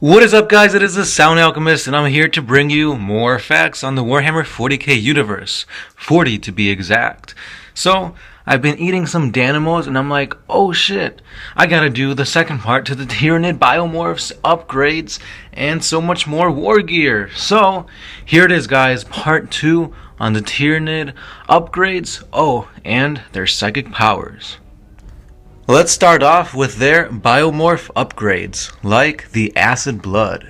What is up, guys? It is the Sound Alchemist, and I'm here to bring you more facts on the Warhammer 40k universe. 40 to be exact. So, I've been eating some Danimals, and I'm like, oh shit, I gotta do the second part to the Tyranid Biomorphs, upgrades, and so much more war gear. So, here it is, guys, part 2 on the Tyranid upgrades, and their psychic powers. Let's start off with their biomorph upgrades, like the acid blood.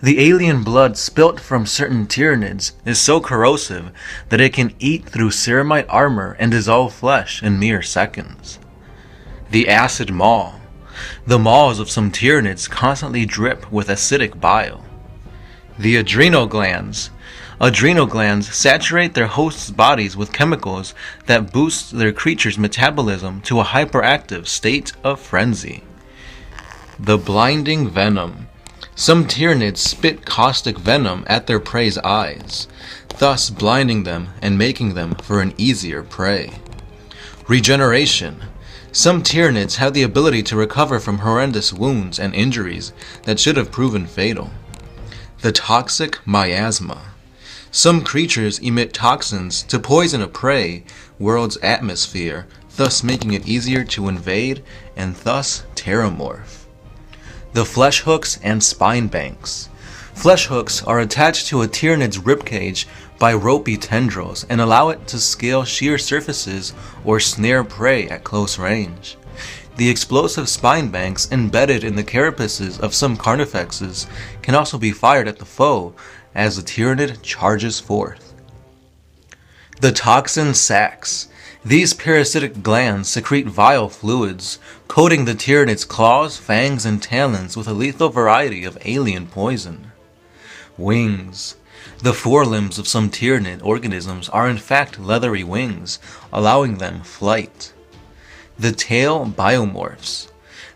The alien blood spilt from certain Tyranids is so corrosive that it can eat through ceramite armor and dissolve flesh in mere seconds. The acid maw. The maws of some Tyranids constantly drip with acidic bile. The adrenal glands. Adrenal glands saturate their hosts' bodies with chemicals that boost their creature's metabolism to a hyperactive state of frenzy. The blinding venom. Some Tyranids spit caustic venom at their prey's eyes, thus blinding them and making them for an easier prey. Regeneration. Some Tyranids have the ability to recover from horrendous wounds and injuries that should have proven fatal. The toxic miasma. Some creatures emit toxins to poison a prey world's atmosphere, thus making it easier to invade and thus terramorph. The flesh hooks and spine banks. Flesh hooks are attached to a Tyranid's ribcage by ropey tendrils and allow it to scale sheer surfaces or snare prey at close range. The explosive spine banks embedded in the carapaces of some carnifexes can also be fired at the foe as the Tyranid charges forth. The toxin sacs. These parasitic glands secrete vile fluids, coating the Tyranid's claws, fangs, and talons with a lethal variety of alien poison. Wings. The forelimbs of some Tyranid organisms are in fact leathery wings, allowing them flight. The tail biomorphs.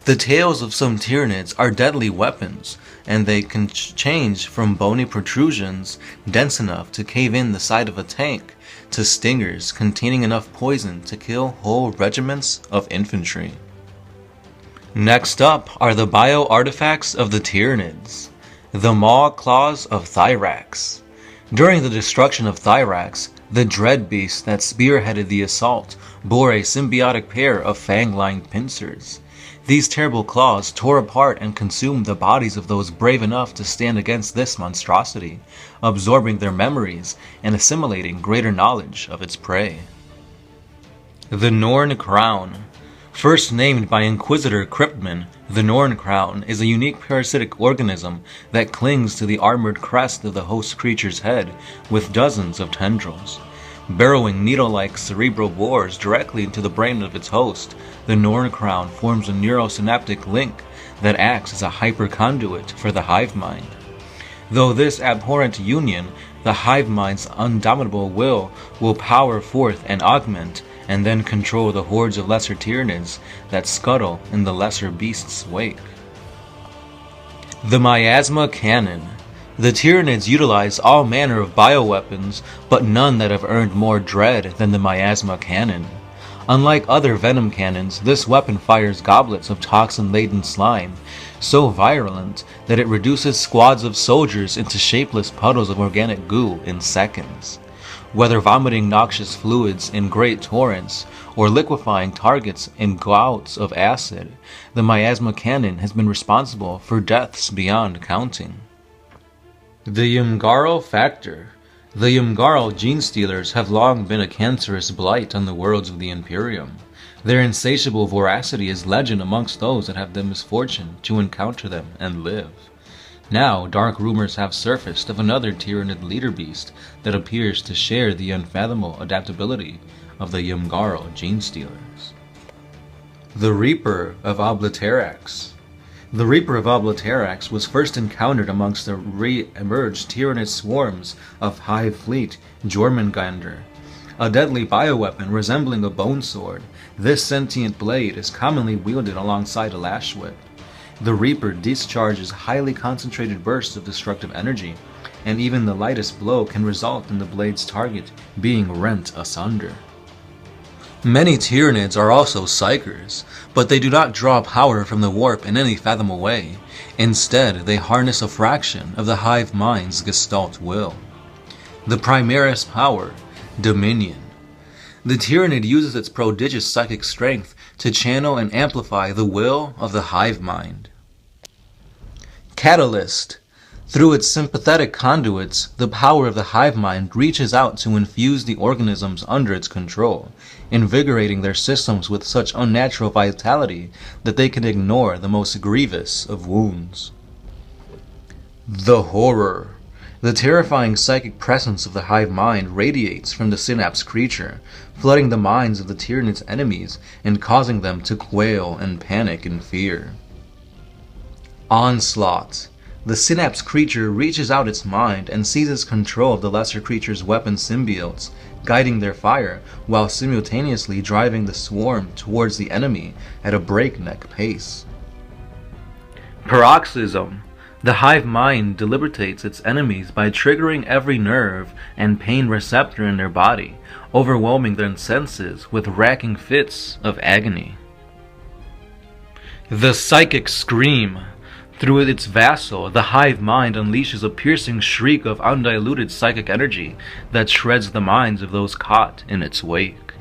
The tails of some Tyranids are deadly weapons, and they can change from bony protrusions dense enough to cave in the side of a tank to stingers containing enough poison to kill whole regiments of infantry. Next up are the bio-artifacts of the Tyranids. The maw claws of Thyrax. During the destruction of Thyrax, the dread beast that spearheaded the assault bore a symbiotic pair of fang-lined pincers. These terrible claws tore apart and consumed the bodies of those brave enough to stand against this monstrosity, absorbing their memories and assimilating greater knowledge of its prey. The Norn Crown. First named by Inquisitor Cryptman, the Norn Crown is a unique parasitic organism that clings to the armored crest of the host creature's head with dozens of tendrils. Burrowing needle-like cerebral bores directly into the brain of its host, the Norn Crown forms a neurosynaptic link that acts as a hyperconduit for the hive mind. Though this abhorrent union, the hive mind's indomitable will power forth and augment, and then control the hordes of lesser Tyranids that scuttle in the lesser beast's wake. The Miasma Cannon. The Tyranids utilize all manner of bioweapons, but none that have earned more dread than the Miasma Cannon. Unlike other venom cannons, this weapon fires goblets of toxin-laden slime, so virulent that it reduces squads of soldiers into shapeless puddles of organic goo in seconds. Whether vomiting noxious fluids in great torrents, or liquefying targets in gouts of acid, the Miasma Cannon has been responsible for deaths beyond counting. The Ymgarl Factor. The Ymgarl gene-stealers have long been a cancerous blight on the worlds of the Imperium. Their insatiable voracity is legend amongst those that have the misfortune to encounter them and live. Now, dark rumors have surfaced of another Tyranid leader beast that appears to share the unfathomable adaptability of the Ymgarl gene-stealers. The Reaper of Obliterax. The Reaper of Obliterax was first encountered amongst the re-emerged Tyranid swarms of Hive Fleet Jormungandr. A deadly bioweapon resembling a bone sword, this sentient blade is commonly wielded alongside a lash whip. The Reaper discharges highly concentrated bursts of destructive energy, and even the lightest blow can result in the blade's target being rent asunder. Many Tyranids are also psychers, but they do not draw power from the warp in any fathomable way. Instead, they harness a fraction of the hive mind's gestalt will. The Primaris power, Dominion. The Tyranid uses its prodigious psychic strength to channel and amplify the will of the hive mind. Catalyst. Through its sympathetic conduits, the power of the hive mind reaches out to infuse the organisms under its control, invigorating their systems with such unnatural vitality that they can ignore the most grievous of wounds. The Horror. The terrifying psychic presence of the hive mind radiates from the synapse creature, flooding the minds of the Tyranid's enemies and causing them to quail and panic in fear. Onslaught. The synapse creature reaches out its mind and seizes control of the lesser creature's weapon symbiotes, guiding their fire while simultaneously driving the swarm towards the enemy at a breakneck pace. Paroxysm. The hive mind debilitates its enemies by triggering every nerve and pain receptor in their body, overwhelming their senses with racking fits of agony. The Psychic Scream. Through its vassal, the hive mind unleashes a piercing shriek of undiluted psychic energy that shreds the minds of those caught in its wake.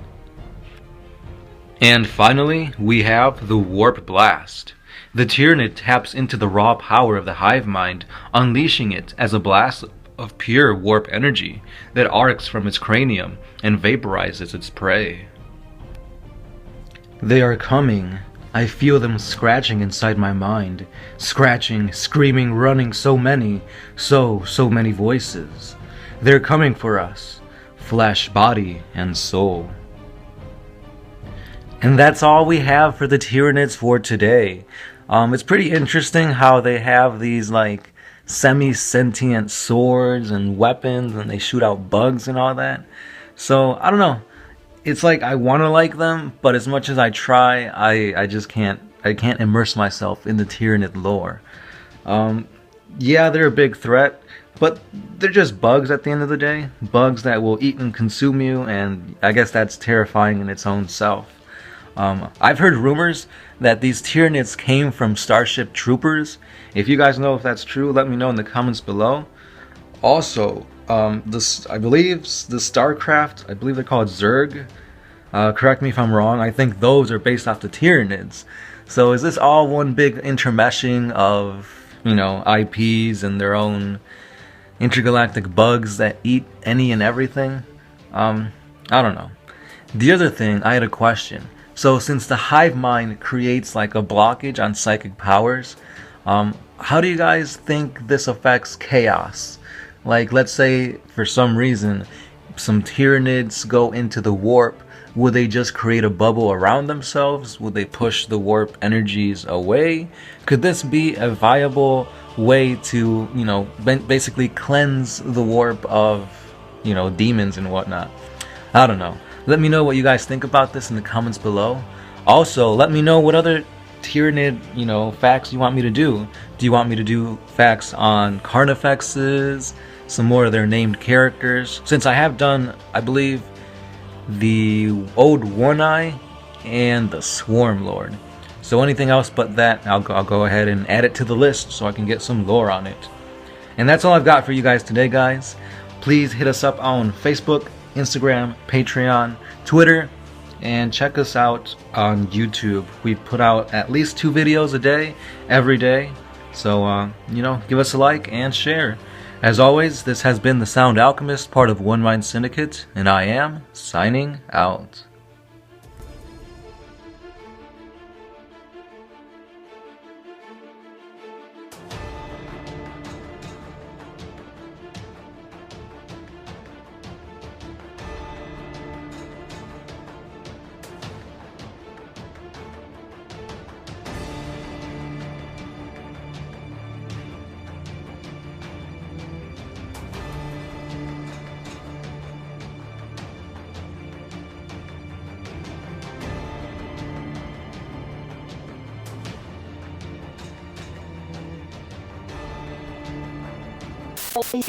And finally, we have the Warp Blast. The Tyranid taps into the raw power of the hive mind, unleashing it as a blast of pure warp energy that arcs from its cranium and vaporizes its prey. They are coming. I feel them scratching inside my mind. Scratching, screaming, running, so many voices. They're coming for us. Flesh, body, and soul. And that's all we have for the Tyranids for today. It's pretty interesting how they have these like semi-sentient swords and weapons and they shoot out bugs and all that. So, I don't know. It's like I want to like them, but as much as I try, I just can't immerse myself in the Tyranid lore. Yeah, they're a big threat, but they're just bugs at the end of the day. Bugs that will eat and consume you, and I guess that's terrifying in its own self. I've heard rumors that these Tyranids came from Starship Troopers. If you guys know if that's true, let me know in the comments below. Also, I believe the Starcraft, I believe they're called Zerg. Correct me if I'm wrong. I think those are based off the Tyranids. So is this all one big intermeshing of, IPs and their own intergalactic bugs that eat any and everything? I don't know. The other thing, I had a question. So since the hive mind creates like a blockage on psychic powers, how do you guys think this affects chaos? Like, let's say for some reason some Tyranids go into the warp, would they just create a bubble around themselves? Would they push the warp energies away? Could this be a viable way to, basically cleanse the warp of, demons and whatnot? I don't know. Let me know what you guys think about this in the comments below. Also, let me know what other Tyranid, facts you want me to do. Do you want me to do facts on Carnifexes, some more of their named characters? Since I have done, I believe, the Old One Eye and the Swarm Lord. So anything else but that, I'll go ahead and add it to the list so I can get some lore on it. And that's all I've got for you guys today, guys. Please hit us up on Facebook, Instagram, Patreon, Twitter, and check us out on YouTube. We put out at least 2 videos a day, every day. So, give us a like and share. As always, this has been the Sound Alchemist, part of One Mind Syndicate, and I am signing out. Always